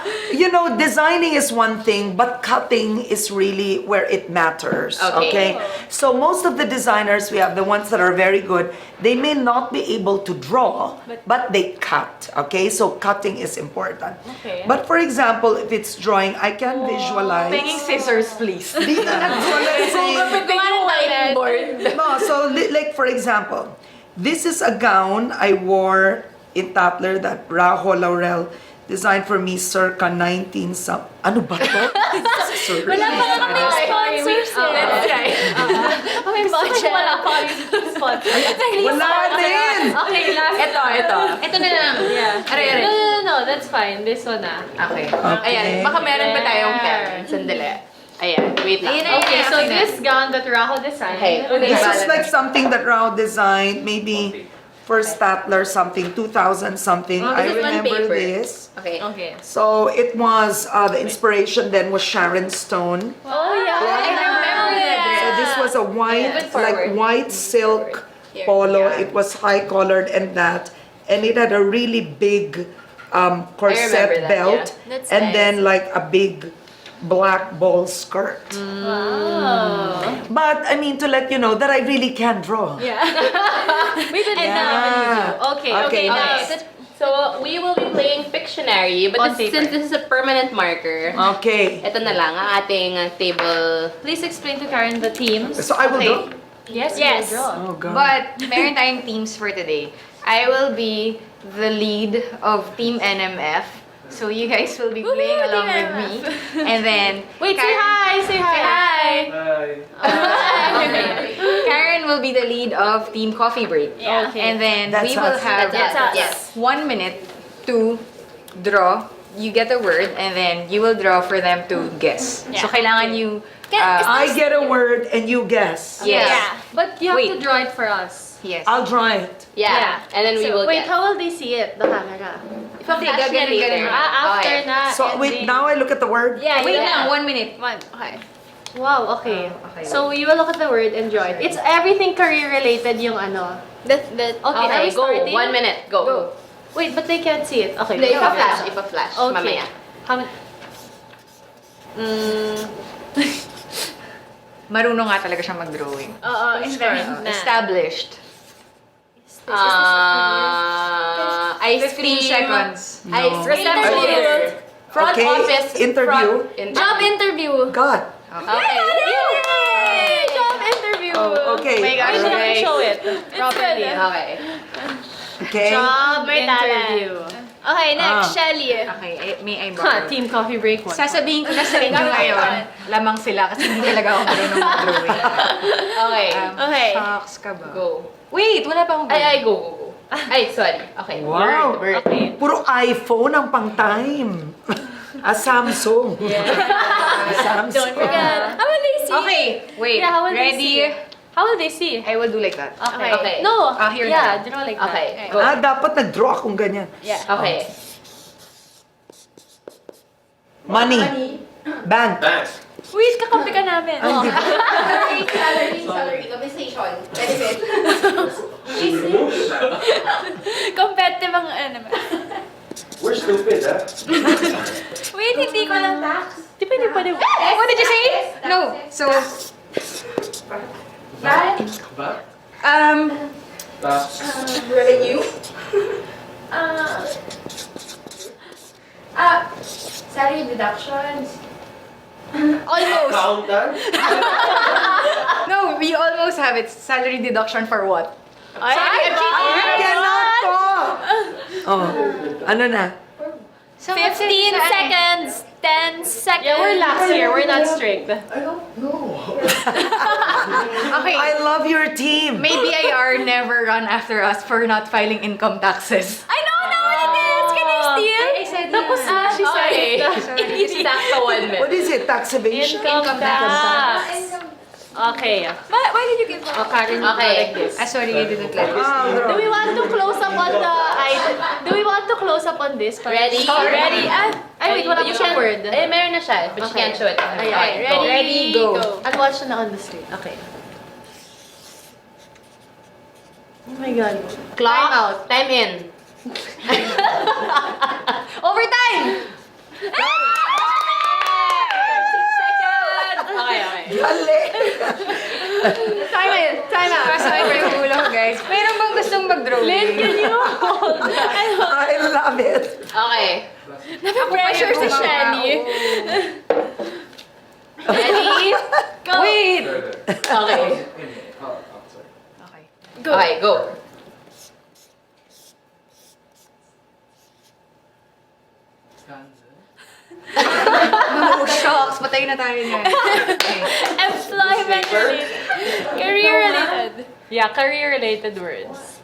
designing is one thing, but cutting is really where it matters. Okay. So most of the designers we have, the ones that are very good, they may not be able to draw, but they cut. Okay, so cutting is important. Okay. But for example, if it's drawing, I can visualize. Penging scissors, please. Dito na. So let's say, no, so like for example, this is a gown I wore in Tatler that Rajo Laurel designed for me circa 19 some. Ano ba to? Sorry. Wala pa nga kaming sponsors eh. Let's try. Kaming budget. Wala pa kami sponsor. Wala din! Okay, last. Ito na lang. Yeah. Aray. No, that's fine. This one na. Okay. Ayan, baka meron pa tayong pen. Sandali. Ayan, wait lang. Okay, so this gown that Raho designed. Okay. This is like something that Rao designed, maybe for Statler something, 2000 something. I this is on remember paper. this. Okay. Okay. So it was, the inspiration then was Sharon Stone. Oh, yeah. I remember that. So this was a white, Move it forward. like white silk polo. It was high collared and that, and it had a really big remember corset that, belt, yeah. That's and nice. then like a big black ball skirt. Wow. But I mean to let you know that I really can draw. We did Yeah. Okay, Okay. now, So, we will be playing Pictionary, but On paper. since this is a permanent marker, Okay. ito na lang ang ating table. please explain to Karen the teams. So I will Okay. draw. Yes, Yes. you will draw. Oh God. But meron tayong teams for today. I will be the lead of Team NMF. So you guys will be playing along with me. And then Wait, say hi! Say hi! Karen will be the lead of Team Coffee Break. Yeah. Okay. And then That's we will us. have That's us. Yes. 1 minute to draw. You get a word and then you will draw for them to guess. Yeah. So kailangan you I get a word and you guess. yes. Yeah. But you have Wait. to draw it for us. Yes. I'll draw it. Yeah. And then we will Wait, get. how will they see it? The camera. Flash na gaganon, later. gaganon. After Okay. na. So wait, now I look at the word. Yeah, Wait yeah. lang, 1 minute. Okay. Wow, okay. Okay. So you will look at the word and draw it. It's everything career related yung ano. That Okay, Okay, are we go. starting? 1 minute. Go. Wait, but they can't see it. Okay. Hindi, go. ipa-flash. Ipa-flash. Okay. Mamaya. How many? Marunong nga talaga siya mag-drawing. Oo, Established. Ice 15 cream. seconds. Ice cream. Interview. Front Okay, office. interview. Job interview. God. Okay. Yay! Job interview. Oh, okay. Oh my gosh, We have to okay. show it. Properly. Okay. Okay. Job May interview. Okay, next, Ah. Shelly. Okay, may I Ha, borrow? team coffee break one. Sasabihin ko na sa inyo ngayon, lamang sila kasi hindi talaga ako marunong mag-drawing. Okay. Okay. Shucks ka ba? Go. Wait, wala pa akong Ay, go. Ay, sorry. Okay. Wow. Word. Okay. Puro iPhone ang pang-time. Samsung. Samsung. Don't forget. How will they see? Okay, wait. Yeah, how will they Ready? see? How will they see? I will do like that. Okay. Okay. No. Here yeah, na. draw like Okay. that. Go. Dapat nag-draw akong ganyan. Yeah. Okay. Money. Bank. Wait, kakampi ka namin. Salary, compensation, benefit. Competitive ang ano. We're stupid, huh? Wait, hindi ko lang. Di ba hindi pwede? What did you say? No. So, Revenue. Salary deductions. Almost. Accountant? No, we almost have it. Salary deduction for what? Ay, I cannot to! Oh, ano na? 15 seconds. 10 seconds. Yeah, we're lax here. We're not strict. Okay, I love your team. maybe IR never run after us for not filing income taxes. I don't know what it is. Can I steal? I said Tapos na, she said. Sakto 1 minute. What is it? Tax evasion? Income tax. Okay. Why did you give Oh, Karen, you Okay. like this. Sorry, you didn't let me. Do we want to close up on the do we want to close up on this? Ready? Ready? Ay, wait, wala You pa siyang can- word. Eh, meron na siya, but you can't show it. Ayan, go. ready, go. I'll watch na on the screen. Okay. Oh my God. Clock. Time out. Time in. Overtime! Okay, okay. Galing! Time in. Time out. Pasok yung ulo ko, guys. Meron bang gustong mag-drawing? Lynn, can you hold? I love it. Okay. pressure si Shelly? Ready? Go. Wait! Okay. Okay. Okay, go. Oh, shocks. Patayin na tayo niyan. Okay. Employment related. Career related. Yeah, career-related words.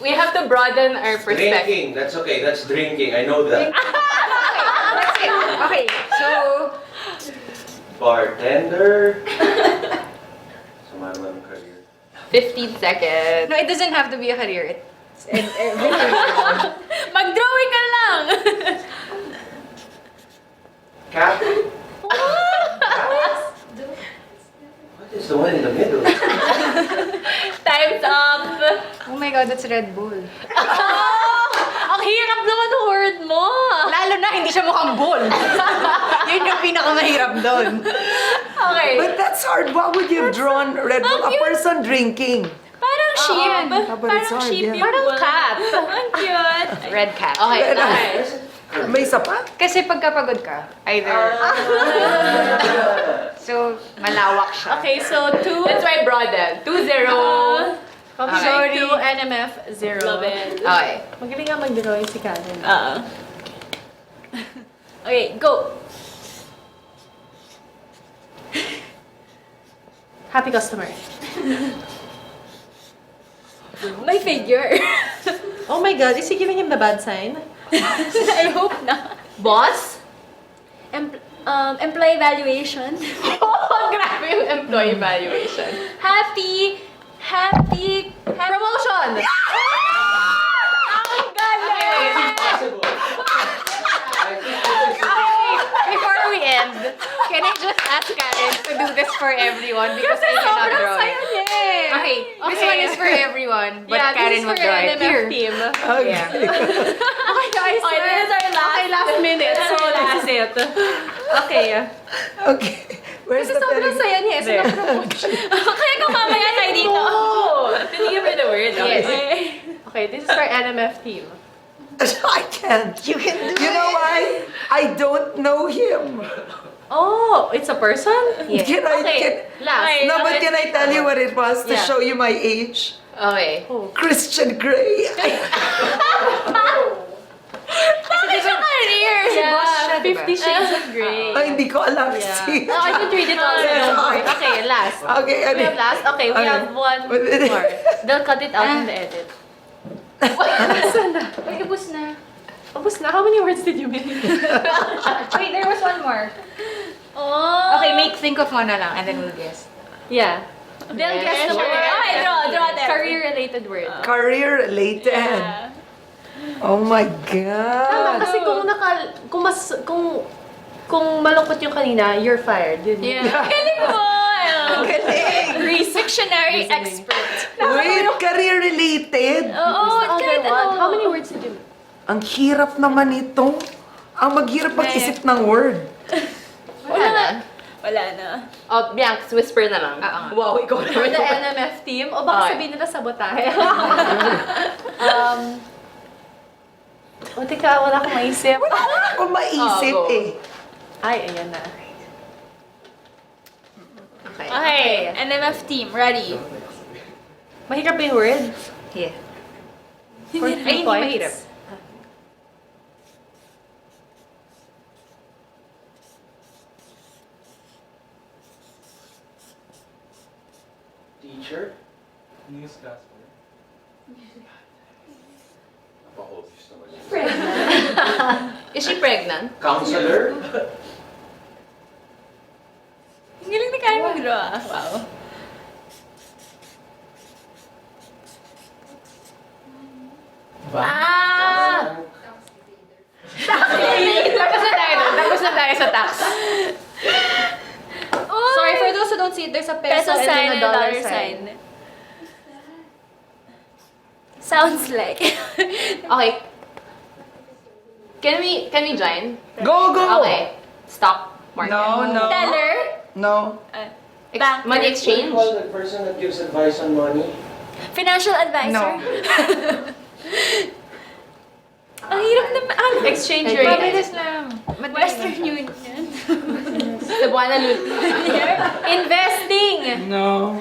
We have to broaden our perspective. Drinking. That's okay. That's drinking. I know that. That's it. Okay, so... Bartender. Sumama ng career. 15 seconds. No, it doesn't have to be a career. Mag-drawing ka lang. Cat. What is the one in the middle? Time's up. Oh my God, that's Red Bull. Ang hirap naman ng word mo! Lalo na, hindi siya mukhang bull. Yun yung pinakamahirap doon. Okay. But that's hard. What would you have drawn, Red Bull? A person drinking. Parang sheep. but it's Parang hard, sheep yeah. yung Parang bull. cat. Ang cute. Red cat. Okay, Red- nice. May isa pa? Kasi pagkapagod ka, either... So, malawak siya. Okay, so 2. That's why broaden. 2-0. Sorry. 2 NMF 0. Love it. Okay. Magaling nga mag-drawing si Karen. Okay, go. Happy customer. My figure. Oh my God, is he giving him the bad sign? I hope not. Boss? Employee evaluation. Oh, grabe yung employee evaluation. Happy. Promotion! Ang galing! Before we end, can I just ask Karen to do this for everyone because I cannot Sobrang draw saya it. niya eh. Okay, this one is for everyone, but Yeah, Karen this is will for draw it. NMF Here. team. Yeah. Okay guys, Okay, this is our last. Okay, last minute. So this is it. Okay. Okay. Where's the Sobrang pen? saya niya. Sila promotion. Kaya kung mamaya tayo dito. Oh! Pinigyan mo the word. Yes. Okay, this is for NMF team. I can't. You can do it. You know why? I don't know him. Oh, it's a person? Yes. Can I? Okay, Can, last. no, but can I tell you what it was to Yeah. show you my age? Okay. Christian Grey. Bakit siya career? boss siya, diba? 50 Shades of Grey. Ay, hindi ko alam. Yeah. See? No, I can read it all. Don't worry. Okay, last. Okay, We have last. Okay, we Okay. have one more. They'll cut it out in the edit. Wait, ubus na. Ubus na. How many words did you make? Wait, there was one more. Oh. Okay, think of one na lang and then we'll guess. Yeah. They'll guess the word. Okay, draw there. Career-related word. Career related. Yeah. Oh my Tama, God. kasi kung malungkot yung kanina, you're fired. Yun. Yeah. Galing mo! Galing. Pictionary expert. Wait, career related? Oo, Other kahit one. ano. How many words did you make? Ang hirap naman ito. Ang maghirap mag-isip ng word. Wala na. Wala na. Oh, Bianx, whisper na lang. Wow, ikaw For naman. the NMF team, o baka Okay. sabihin nila sabotahe. O, teka, wala akong maisip. Wala akong maisip go. eh. Ay, ayan na. Okay, NMF team, ready? Mahirap ba yung words? Yeah. For 3 Ay, hindi points? mahirap. Teacher? Newscaster. Napaka-obvious naman yun. Is she pregnant? Counselor? Ang galing na kaya mag-draw ah. Wow. Ah! Tapos na tayo sa tax. Sorry, for those who don't see it, there's a peso sign and a dollar sign. Sounds like. Okay. Can we join? Go, go! Okay. Stock market. No. Teller. No. Bank. Money What do exchange? you call the person that gives advice on money? Financial advisor. Ang hirap na Exchange rate. Mabilis lang. Western Union. Cebuana Lut. Investing. No.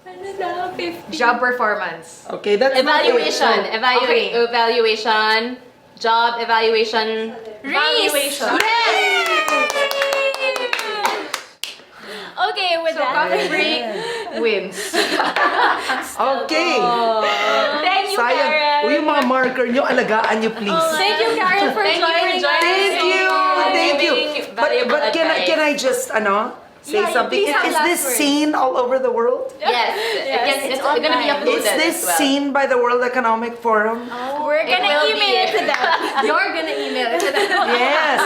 Ano na? 50. Job performance. Okay, that's not it. Evaluation. Okay. Evaluation. Job evaluation. Valuation. Okay, with So, that. coffee break wins. Okay. Thank you, Sayang. Karen. Uy, yung mga marker nyo, alagaan nyo please. Thank you, Karen, for Thank you for joining us. joining. Thank you. Giving But valuable can I advice. just say Yeah, something? please have Is last this word. seen all over the world? Yes. Yes, It's gonna be online. uploaded Is this as well. seen by the World Economic Forum? We're It gonna will email be. it to them. You're gonna email it to them. Yes.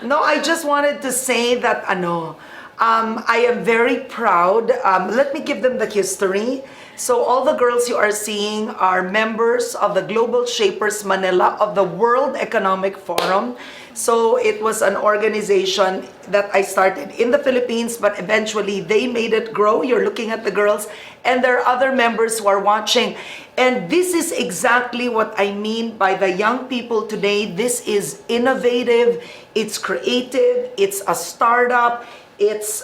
No, I just wanted to say that I am very proud. Let me give them the history. So all the girls you are seeing are members of the Global Shapers Manila of the World Economic Forum. So it was an organization that I started in the Philippines, but eventually they made it grow. You're looking at the girls, and there are other members who are watching. And this is exactly what I mean by the young people today. This is innovative, it's creative, it's a startup, it's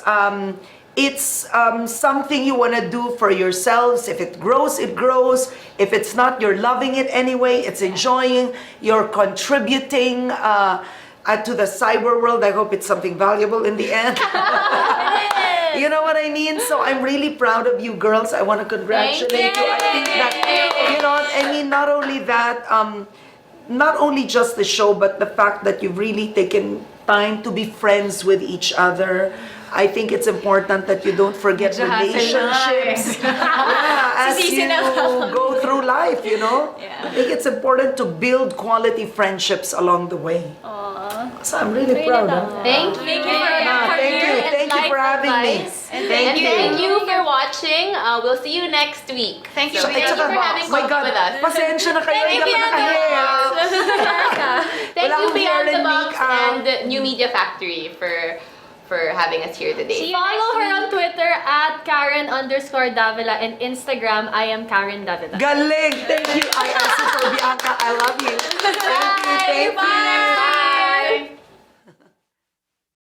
something you want to do for yourselves. If it grows, it grows. If it's not, you're loving it anyway. It's enjoying. You're contributing to the cyber world. I hope it's something valuable in the end. You know what I mean? So I'm really proud of you girls. I want to congratulate you. I think that, not only that, not only just the show, but the fact that you've really taken time to be friends with each other. I think it's important that you don't forget relationships. As you go through life, I think it's important to build quality friendships along the way. So I'm really proud. Thank you. Thank you for Thank you for having me. Thank you for watching. We'll see you next week. Thank you. Thank you for having My coffee God, with us. pasensya na kayo. Thank Hindi you, ako nakahelp. Thank Wala you akong Beyond hair the and Box makeup. and New Media Factory for having us here today. Follow her on Twitter at Karen_Davila and Instagram, I am Karen Davila. Galing! Thank you. I am Super Bianca. I love you. Thank you. Thank you.